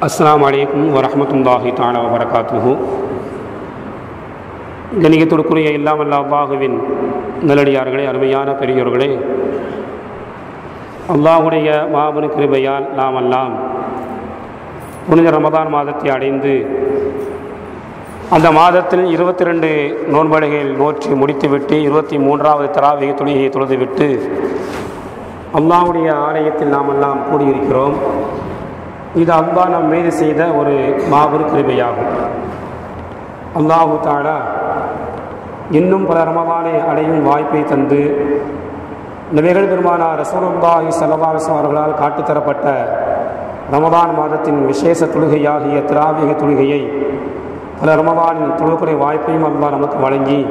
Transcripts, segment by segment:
அஸ்ஸலாமு அலைக்கும் வரஹ்மத்துல்லாஹி தஆலா வபரகாத்துஹு. கணியத்திற்குரிய எல்லாம் வல்ல அல்லாஹுவின் நல்லடியார்களே, அருமையான பெரியோர்களே, அல்லாஹுடைய மாபெரும் கிருபையால் நாம் எல்லாம் புனித ரமதான் மாதத்தை அடைந்து அந்த மாதத்தில் 22 நோன்பலைகள் நோற்றி முடித்துவிட்டு 23வது தராவீஹ் தொழுகையை தொழுதுவிட்டு அல்லாஹுடைய ஆலயத்தில் நாம் எல்லாம் கூடியிருக்கிறோம். இது அல்லாஹ் நம் மீது செய்த ஒரு மாபெரும் கிருபையாகும். அல்லாஹு தஆலா இன்னும் பல ரமதானை அடையும் வாய்ப்பை தந்து நபிகள் பெருமானார் ரசூலுல்லாஹி ஸல்லல்லாஹு அலைஹி வஸல்லம் அவர்களால் காட்டித்தரப்பட்ட ரமதான் மாதத்தின் விசேஷ தொழுகையாகிய தராவீஹ் தொழுகையை பல ரமதானின் தொழுகை வாய்ப்பையும் அல்லாஹ் நமக்கு வழங்கி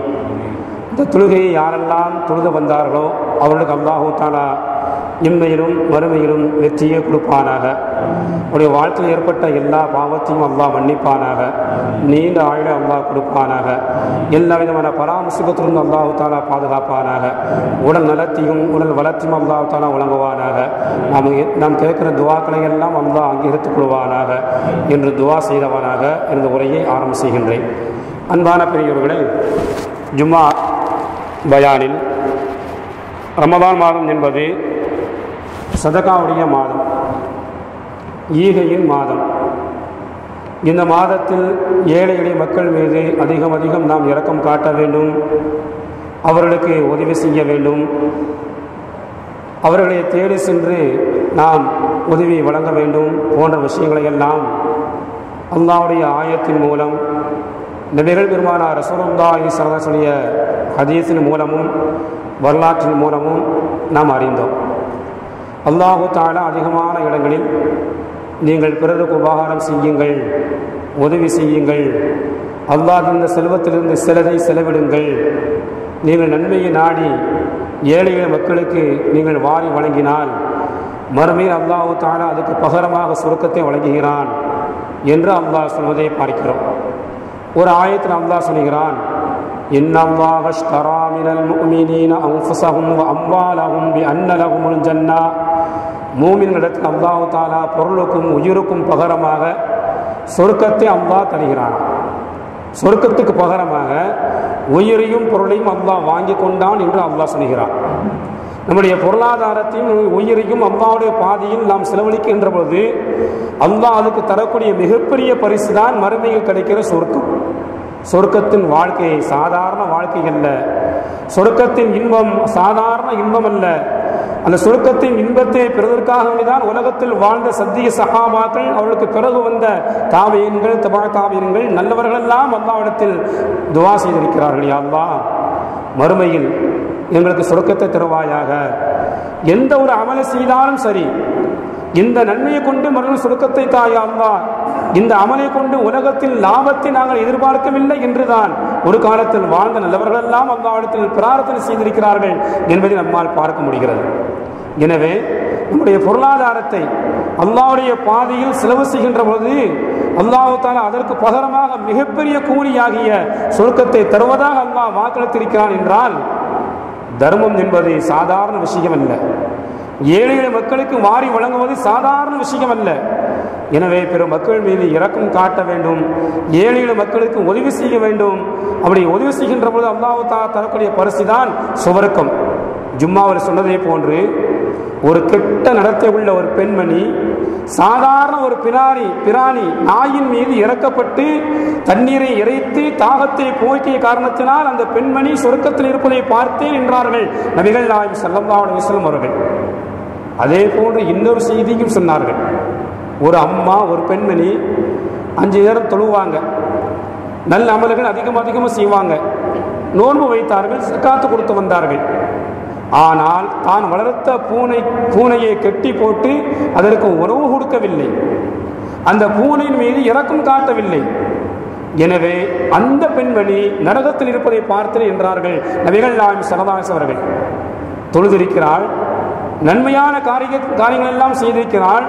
இந்த தொழுகையை யாரெல்லாம் தொழுது வந்தார்களோ அவர்களுக்கு அல்லாஹு தஆலா இம்மையிலும் மறுமையிலும் வெற்றியை கொடுப்பானாக. அவருடைய வாழ்க்கையில் ஏற்பட்ட எல்லா பாவத்தையும் அல்லாஹ் மன்னிப்பானாக. நீண்ட ஆயுளை அல்லாஹ் கொடுப்பானாக. எல்லா விதமான பராமரிசத்திலிருந்து அல்லாஹு தஆலா பாதுகாப்பானாக. உடல் நலத்தையும் உடல் வளர்ச்சியும் அல்லாஹு தஆலா வழங்குவானாக. நாம் கேட்கிற துவாக்களை எல்லாம் அல்லாஹ் அங்கீகரித்துக் கொள்வானாக என்று துவா செய்தவனாக இந்த உரையை ஆரம்பம் செய்கின்றேன். அன்பான பெரியவர்களே, ஜும்மா பயானில் ரமதான் மாதம் என்பது சதகாவுடைய மாதம், ஈகையின் மாதம். இந்த மாதத்தில் ஏழை எளிய மக்கள் மீது அதிகம் நாம் இரக்கம் காட்ட வேண்டும், அவர்களுக்கு உதவி செய்ய வேண்டும், அவர்களை தேடி சென்று நாம் உதவி வழங்க வேண்டும் போன்ற விஷயங்களை எல்லாம் அல்லாஹ்வுடைய ஆயத்தின் மூலம் நபிகள் பெருமானார் ரசூலுல்லாஹி ஸல்லல்லாஹு அலைஹி வஸல்லம் ஹதீஸின் மூலமும் வரலாற்றின் மூலமும் நாம் அறிந்தோம். அல்லாஹு தஆலா அதிகமான இடங்களில் நீங்கள் பிறருக்கு உபகாரம் செய்யுங்கள், உதவி செய்யுங்கள், அல்லாஹ் இந்த செல்வத்திலிருந்து சிலதை செலவிடுங்கள், நீங்கள் நன்மையை நாடி ஏழை மக்களுக்கு நீங்கள் வாரி வழங்கினால் மறுமையில் அல்லாஹு தஆலா அதுக்கு பகரமாக சுருக்கத்தை வழங்குகிறான் என்று அல்லாஹ் சொல்வதை பார்க்கிறோம். ஒரு ஆயத்தில் அல்லாஹ் சொல்கிறான், இன்னல்லாஹ அஷ்தரா மினல் முஃமினீன அன்ஃபுஸஹும் வ அம்வாலஹும் பிஅன்ன லஹுமுல் ஜன்னah. மூமின்களிடத்தில் அல்லாஹு தஆலா பொருளுக்கும் உயிருக்கும் பகரமாக சொர்க்கத்தை அல்லாஹ் தருகிறான். சொர்க்கத்துக்கு பகரமாக உயிரையும் பொருளையும் அல்லாஹ் வாங்கி கொண்டான் என்று அல்லாஹ் சொல்கிறான். நம்முடைய பொருளாதாரத்தையும் உயிரையும் அல்லாஹ்வுடைய பாதையில் நாம் செலவழிக்கின்ற பொழுது அல்லாஹ் அதுக்கு தரக்கூடிய மிகப்பெரிய பரிசு தான் மறுமையில் கிடைக்கிற சொர்க்கம். சொர்க்கத்தின் வாழ்க்கை சாதாரண வாழ்க்கை அல்ல. சொர்க்கத்தின் இன்பம் சாதாரண இன்பம் அல்ல. அந்த சொர்க்கத்தின் இன்பத்தை பெறுவதற்காக தான் உலகத்தில் வாழ்ந்த சத்திய சஹாபாக்கள், அவர்களுக்கு பிறகு வந்த தாபீன்கள், தபா தாபீன்கள், நல்லவர்கள் எல்லாம் அல்லாஹ்விடத்தில் துஆ செய்திருக்கிறார்கள். யா அல்லாஹ், மறுமையில் எங்களுக்கு சொர்க்கத்தை தருவாயாக. எந்த ஒரு அமலை செய்தாலும் சரி, இந்த நன்மையை கொண்டு மறுமையில் சொர்க்கத்தை தாயா அல்லாஹ், இந்த அமலை கொண்டு உலகத்தில் லாபத்தை நாங்கள் எதிர்பார்க்கவில்லை என்றுதான் ஒரு காலத்தில் வாழ்ந்த நல்லவர்கள் எல்லாம் அல்லாஹ்விடத்தில் பிரார்த்தனை செய்திருக்கிறார்கள் என்பதை நம்மால் பார்க்க முடிகிறது. எனவே நம்முடைய பொருளாதாரத்தை அல்லாஹ்வுடைய பாதையில் செலவு செய்கின்ற பொழுது அல்லாஹ் தஆலா அதற்கு பகரமாக மிகப்பெரிய கூலியாகிய சொர்க்கத்தை தருவதாக அல்லாஹ் வாக்களித்திருக்கிறான் என்றால், தர்மம் என்பது சாதாரண விஷயம் அல்ல. ஏழை மக்களுக்கு வாரி வழங்குவது சாதாரண விஷயம் அல்ல. எனவே பிற மக்கள் மீது இரக்கம் காட்ட வேண்டும், ஏழை மக்களுக்கு உதவி செய்ய வேண்டும். அப்படி உதவி செய்கின்ற பொழுது அல்லாஹ் தஆலா தரக்கூடிய பரிசு தான் சுவர்க்கம். ஜும்மாவில் சொன்னதை போன்று ஒரு கெட்ட நடத்தை உள்ள ஒரு பெண்மணி சாதாரண ஒரு பிராணி நாயின் மீது இறக்கப்பட்டு தண்ணீரை இறைத்து தாகத்தை போக்கிய காரணத்தினால் அந்த பெண்மணி சொர்க்கத்தில் இருப்பதை பார்த்தேன் என்றார்கள் நபிகள் நாயகம் ஸல்லல்லாஹு அலைஹி வஸல்லம் அவர்கள். அதே போன்று இன்னொரு செய்தியும் சொன்னார்கள். ஒரு அம்மா, ஒரு பெண்மணி 5 நேரம் தொழுவாங்க, நல்ல அமல்கள் அதிகமாக செய்வாங்க, நோன்பு வைத்தார்கள், ஸகாத் கொடுத்து வந்தார்கள். ஆனால் தான் வளர்த்த பூனையை கெட்டி போட்டு அதற்கு உணவு கொடுக்கவில்லை, அந்த பூனையின் மீது இரக்கம் காட்டவில்லை. எனவே அந்த பெண்மணி நரகத்தில் இருப்பதை பார்த்தேன் என்றார்கள் நபிகள் நாயகம் ஸல்லல்லாஹு அலைஹி அவர்கள். தொழுதிருக்கிறாள், நன்மையான காரியங்கள் எல்லாம் செய்திருக்கிறாள்,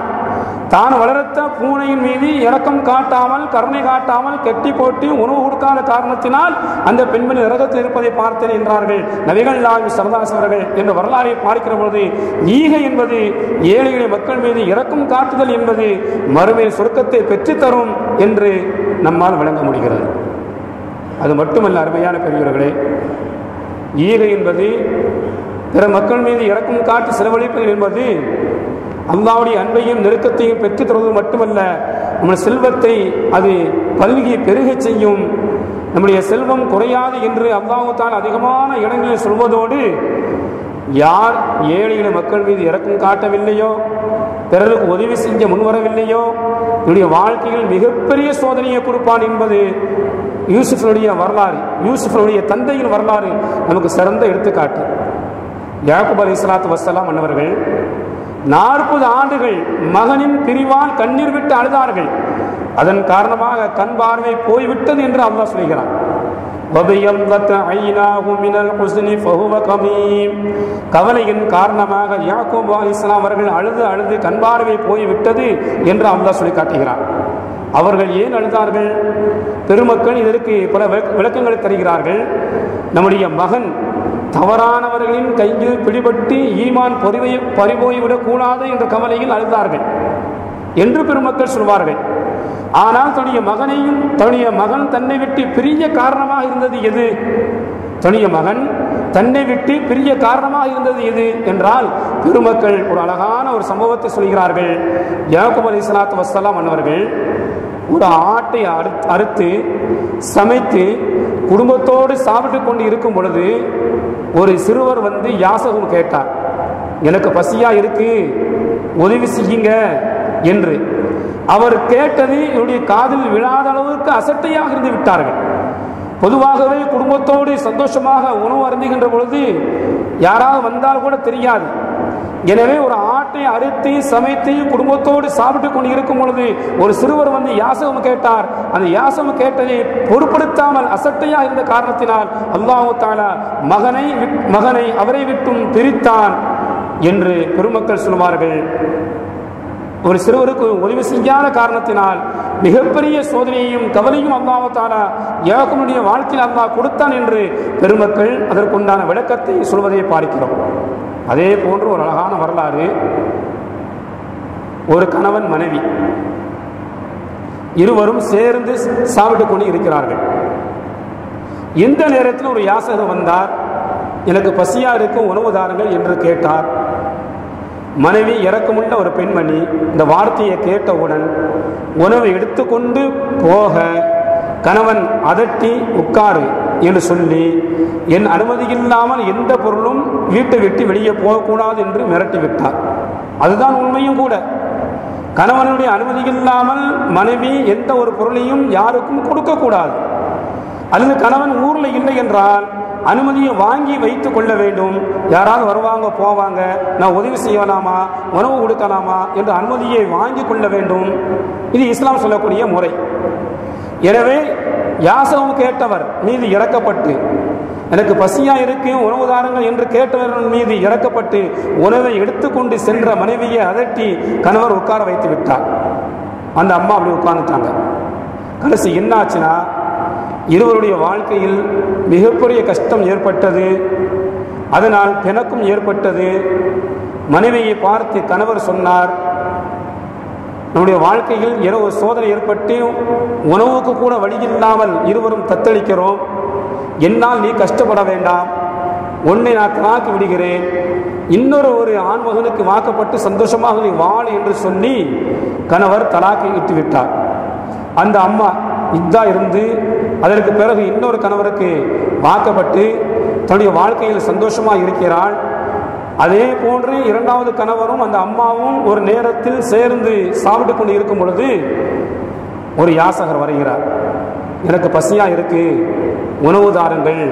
தான் வளர்த்த பூனையின் மீது இரக்கம் காட்டாமல் கருணை காட்டாமல் கெட்டி போட்டு உணவு கொடுக்காத காரணத்தினால் அந்த பெண்மணி நரகத்தில் இருப்பதை பார்த்தேன் என்றார்கள் நபிகள் நாயகம் ஸல்லல்லாஹு அவர்கள். என்ற வரலாறை பார்க்கிற பொழுது ஈகை என்பது ஏழை மக்கள் மீது இரக்கம் காட்டுதல் என்பது மறுமையில் சொர்க்கத்தை பெற்றுத்தரும் என்று நம்மால் விளங்க முடிகிறது. அது மட்டுமல்ல அருமையான பெரியவர்களே, ஈகை என்பது பிற மக்கள் மீது இரக்கம் காட்டி செலவழிப்பது என்பது அல்லாஹ்வுடைய அன்பையும் நெருக்கத்தையும் பெற்றுத் தருவது மட்டுமல்ல, நம்முடைய செல்வத்தை அது பல்கி பெருக செய்யும். நம்முடைய செல்வம் குறையாது என்று அல்லாஹ் தஆலா அதிகமான இடங்களில் சொல்வதோடு, யார் ஏழை மக்கள் மீது இரக்கம் காட்டவில்லையோ, பிறருக்கு உதவி செஞ்ச முன்வரவில்லையோ, என்னுடைய வாழ்க்கையில் மிகப்பெரிய சோதனையை கொடுப்பான் என்பது யூசுஃபுடைய வரலாறு, யூசுஃபுடைய தந்தையின் வரலாறு நமக்கு சிறந்த எடுத்துக்காட்டு. யாக்கூப் அலைஹிஸ்ஸலாத்து வஸ்ஸலாம் அன்னவர்கள் 40 ஆண்டுகள் மகனின் பிரிவால் கண்ணீர் விட்டு அழுதார்கள். அதன் காரணமாக கண் பார்வை போய்விட்டது என்று அல்லாஹ் சொல்கிறான். கவலையின் காரணமாக யாக்கூப் அலைஹிஸ்ஸலாம் அவர்கள் அழுது கண் பார்வை போய்விட்டது என்று அல்லாஹ் சொல்லி காட்டுகிறான். அவர்கள் ஏன் அழுதார்கள்? பெருமக்கள் இதற்கு பல விளக்கங்களை தருகிறார்கள். நம்முடைய மகன் தவறானவர்களின் கையில் பிடிபட்டு ஈமான் பறிபோய்விடக் கூடாது என்ற கவலையில் அழுதார்கள் என்று பெருமக்கள் சொல்வார்கள். ஆனால் தன்னுடைய மகன் தன்னை விட்டு பிரிய காரணமாக இருந்தது எது? தன்னுடைய மகன் தன்னை விட்டு பிரிய காரணமாக இருந்தது எது என்றால், பெருமக்கள் ஒரு அழகான ஒரு சம்பவத்தை சொல்கிறார்கள். யாக்கூப் அலைஹிஸ்ஸலாத்து வஸ்ஸலாம் அன்னவர்கள் ஒரு ஆட்டை அறுத்து சமைத்து குடும்பத்தோடு சாப்பிட்டு கொண்டு இருக்கும் பொழுது ஒரு சிறுவர் வந்து யாசகம் கேட்டார், எனக்கு பசியா இருக்கு, உதவி செய்யுங்க என்று. அவர் கேட்டது என்னுடைய காதில் விழாத அளவுக்கு அசட்டையாக இருந்து விட்டார்கள். பொதுவாகவே குடும்பத்தோடு சந்தோஷமாக உணவு அருந்துகின்ற பொழுது யாராவது வந்தால் கூட தெரியாது. எனவே ஒரு ஆட்டை அறுத்து சமைத்து குடும்பத்தோடு சாப்பிட்டு கொண்டு இருக்கும் பொழுது ஒரு சிறுவர் வந்து யாசகம் கேட்டார். அந்த யாசகம் கேட்டதை பொருட்படுத்தாமல் அசட்டையாக இருந்த காரணத்தினால் அல்லாஹ் தஆலா மகனை அவரை விட்டும் பிரித்தான் என்று பெருமக்கள் சொல்வார்கள். ஒரு சிறுவருக்கு உதவி செய்யாத காரணத்தினால் மிகப்பெரிய சோதனையையும் கவலையும் அல்லாஹ் தஆலா யாக்கூபுடைய வாழ்க்கையில் அல்லாஹ் கொடுத்தான் என்று பெருமக்கள் அதற்குண்டான விளக்கத்தை சொல்வதை பார்க்கிறோம். அதே போன்று ஒரு அழகான வரலாறு. ஒரு கணவன் மனைவி இருவரும் சேர்ந்து சாப்பிட்டு கொண்டு இருக்கிறார்கள். இந்த நேரத்தில் ஒரு யாசகர் வந்தார், எனக்கு பசியா இருக்கும் உணவு தாருங்கள் என்று கேட்டார். மனைவி இறக்கமுள்ள ஒரு பெண்மணி இந்த வார்த்தையை கேட்டவுடன் உணவை எடுத்துக்கொண்டு போக கணவன் அதட்டி உட்காரு என்று சொல்லி என் அனுமதி இல்லாமல் எந்த பொருளும் வீட்டை விட்டு வெளியே போகக்கூடாது என்று மிரட்டி விட்டார். அதுதான் உண்மையும் கூட. கணவனுடைய அனுமதி இல்லாமல் மனைவி எந்த ஒரு பொருளையும் யாருக்கும் கொடுக்கக்கூடாது. அல்லது கணவன் ஊரில் இல்லை என்றால் அனுமதியை வாங்கி வைத்துக் கொள்ள வேண்டும். யாராவது வருவாங்க போவாங்க, நான் உதவி செய்யலாமா உணவு கொடுக்கலாமா என்ற அனுமதியை வாங்கி கொள்ள வேண்டும். இது இஸ்லாம் சொல்லக்கூடிய முறை. எனவே யாசகம் கேட்டவர் மீது இறக்கப்பட்டு, எனக்கு பசியா இருக்கு உணவு தாருங்கள் என்று கேட்டவர்கள் மீது இறக்கப்பட்டு உணவை எடுத்துக்கொண்டு சென்ற மனைவியை அதட்டி கணவர் உட்கார வைத்து விட்டார். அந்த அம்மா அப்படி உட்கார்ந்துட்டாங்க. கடைசி என்ன ஆச்சுன்னா, இருவருடைய வாழ்க்கையில் மிகப்பெரிய கஷ்டம் ஏற்பட்டது. அதனால் பிணக்கும் ஏற்பட்டது. மனைவியை பார்த்து கணவர் சொன்னார், நம்முடைய வாழ்க்கையில் இரவு சோதனை ஏற்பட்டு உணவுக்கு கூட வழியில்லாமல் இருவரும் தத்தளிக்கிறோம். என்னால் நீ கஷ்டப்பட வேண்டாம், ஒன்னை நான் தலாக்கி விடுகிறேன், ஒரு ஆண் மகனுக்கு வாக்கப்பட்டு சந்தோஷமாக நீ வாழ் என்று சொல்லி கணவர் தலாக்கி இட்டு விட்டார். அந்த அம்மா இதா இருந்து அதற்கு பிறகு இன்னொரு கணவருக்கு வாக்கப்பட்டு தன்னுடைய வாழ்க்கையில் சந்தோஷமாக இருக்கிறாள். அதே போன்று இரண்டாவது கணவரும் அந்த அம்மாவும் ஒரு நேரத்தில் சேர்ந்து சாப்பிட்டு கொண்டு இருக்கும் பொழுது ஒரு யாசகர் வருகிறார். எனக்கு பசியா இருக்கு உணவு தாருங்கள்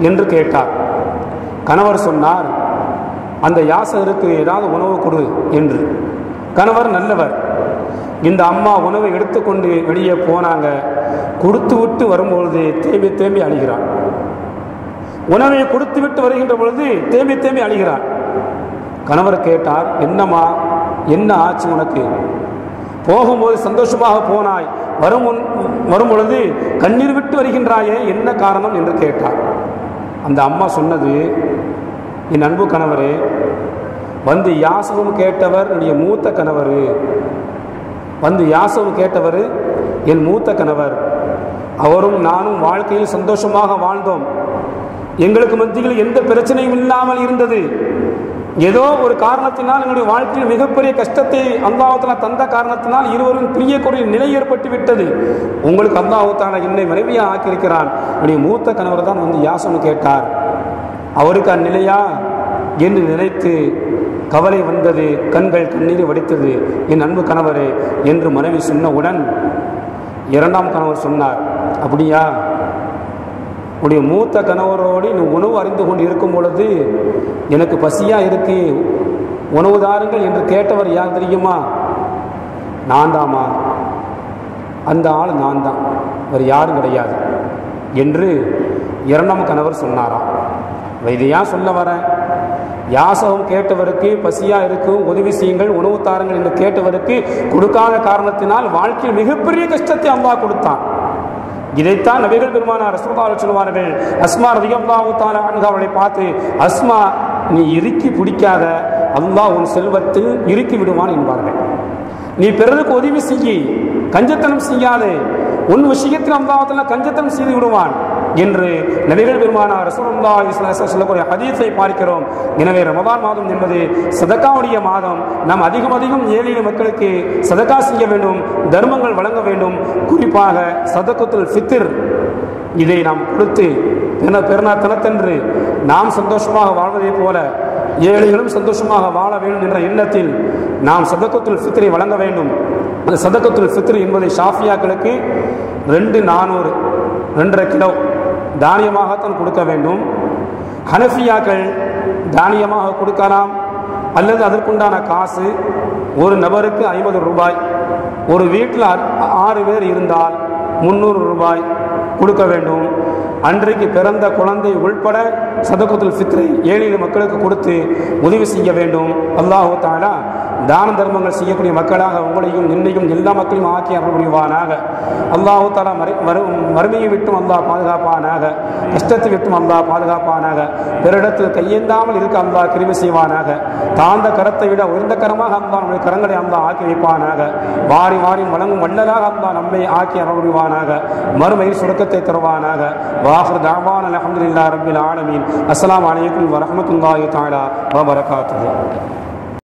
என்று கேட்டார். கணவர் சொன்னார், அந்த யாசகருக்கு ஏதாவது உணவு கொடு என்று. கணவர் நல்லவர். இந்த அம்மா உணவை எடுத்துக்கொண்டு வெளியே போனாங்க. கொடுத்து விட்டு வரும்பொழுது தேம்பி தேம்பி அழுகிறார். உணவை கொடுத்து விட்டு வருகின்ற பொழுது தேம்பி தேம்பி அழுகிறார். கணவர் கேட்டார், என்னம்மா என்ன ஆச்சு உனக்கு போகும்போது சந்தோஷமாக போனாய், வரும் பொழுது கண்ணீர் விட்டு வருகின்றாயே, என்ன காரணம் என்று கேட்டார். அந்த அம்மா சொன்னது, என் அன்பு கணவரே, வந்து யாசகம் கேட்டவர் என்னுடைய மூத்த கணவர், வந்து யாசகம் கேட்டவர் என் மூத்த கணவர், அவரும் நானும் வாழ்க்கையில் சந்தோஷமாக வாழ்ந்தோம், எங்களுக்கு மத்தியில் எந்த பிரச்சனையும் இல்லாமல் இருந்தது. ஏதோ ஒரு காரணத்தினால் எங்களுடைய வாழ்க்கையில் மிகப்பெரிய கஷ்டத்தை அல்லாஹ் தஆலா தந்த காரணத்தினால் இருவரும் பிரியக்கூடிய நிலை ஏற்பட்டு விட்டது. உங்களுக்கு அல்லாஹ் தஆலா என்னை மனைவியாக ஆக்கியிருக்கிறான். என்னுடைய மூத்த கணவர் தான் வந்து யாசகம் கேட்டார், அவருக்கு அந்நிலையா என்று நினைத்து கவலை வந்தது, கண்கள் கண்ணீர் வடித்தது. என் அன்பு கணவரே என்று மனைவி சொன்னவுடன் இரண்டாம் கணவர் சொன்னார், அப்படியா, உடைய மூத்த கணவரோடு நீ உணவு அறிந்து கொண்டு இருக்கும் பொழுது எனக்கு பசியா இருக்கு, உணவு தாருங்கள் என்று கேட்டவர் யார் தெரியுமா? நான் தாமா, அந்த ஆள் நான் தான், வேறு யாரும் கிடையாது என்று இரண்டாம் கணவர் சொன்னாராம். இதை ஏன் சொல்ல வரேன்? யாசகம் கேட்டவருக்கு பசியா இருக்கும், உதவி செய்யுங்கள், உணவு தாருங்கள் என்று கேட்டவருக்கு கொடுக்காத காரணத்தினால் வாழ்க்கையில் மிகப்பெரிய கஷ்டத்தை அல்லாஹ் கொடுத்தான். இதைத்தான் நபிகள் பெருமானார் ரசூலுல்லாஹி சொல்வார்கள், அஸ்மா ரலியல்லாஹு தஆலா அன்ஹா அவர்களை பார்த்து, அஸ்மா நீ இறுக்கி பிடிக்காத, அல்லாஹ் உன் செல்வத்தில் இறுக்கி விடுவான் என்பார்கள். நீ பிறருக்கு உதவி செய்யி, கஞ்சத்தனம் செய்யாதே, உன் விஷயத்தில் அல்லாஹ் தஆலா கஞ்சத்தனம் செய்து விடுவான் என்று நபிகள் பெருமானார் ரசூலுல்லாஹி ஸல்லல்லாஹு அலைஹி வஸல்லம் சொல்லக்கூடிய ஹதீஸை பார்க்கிறோம். எனவே ரமதான் மாதம் என்பது சதகாவுடைய மாதம். நாம் அதிகம் ஏழை மக்களுக்கு சதகா செய்ய வேண்டும், தர்மங்கள் வழங்க வேண்டும். குறிப்பாக சதகத்துல் ஃபித்ர், இதை நாம் கொடுத்து பெருநாள் தினத்தன்று நாம் சந்தோஷமாக வாழ்வதை போல ஏழைகளும் சந்தோஷமாக வாழ வேண்டும் என்ற எண்ணத்தில் நாம் சதகத்துல் ஃபித்ரை வழங்க வேண்டும். அந்த சதகத்துல் ஃபித்ர் என்பதை ஷாஃபியாக்களுக்கு 2,400 2.5 கிலோ தானியமாகத்தான் கொடுக்க வேண்டும். ஹனஃபியாக்கள் தானியமாக கொடுக்கலாம், அல்லது அதற்குண்டான காசு ஒரு நபருக்கு 50 ரூபாய், ஒரு வீட்டில் 6 பேர் இருந்தால் 300 ரூபாய் கொடுக்க வேண்டும். அன்றைக்கு பிறந்த குழந்தை உள்பட சதகத்துல் ஃபித்ரை ஏழை மக்களுக்கு கொடுத்து உதவி செய்ய வேண்டும். அல்லாஹ் தஆலா தான தர்மங்கள் செய்யக்கூடிய மக்களாக உங்களையும் என்னையும் எல்லா மக்களையும் ஆக்கி அருள் புரிவானாக. அல்லாஹ் தஆலா மறுமையை விட்டும் அல்லாஹ் பாதுகாப்பானாக, கஷ்டத்தை விட்டும் அல்லாஹ் பாதுகாப்பானாக. பிறரிடத்தில் கையேந்தாமல் இருக்க அல்லாஹ் கிருபை செய்வானாக. தாழ்ந்த கரத்தை விட உயர்ந்த கரமாக அல்லாஹ் நம்முடைய கரங்களை அல்லாஹ் ஆக்கி வைப்பானாக. வாரி வாரி வழங்கும் வள்ளலாக அல்லாஹ் நம்மை ஆக்கி அருள் புரிவானாக. மறுமையில் சுருக்கத்தை தருவானாக. வாஹிர் தஅவானா அல்ஹம்துலில்லாஹி ரப்பில் ஆலமீன். அஸ்ஸலாமு அலைக்கும் வரஹ்மத்துல்லாஹி தஆலா வ பரகாத்துஹு.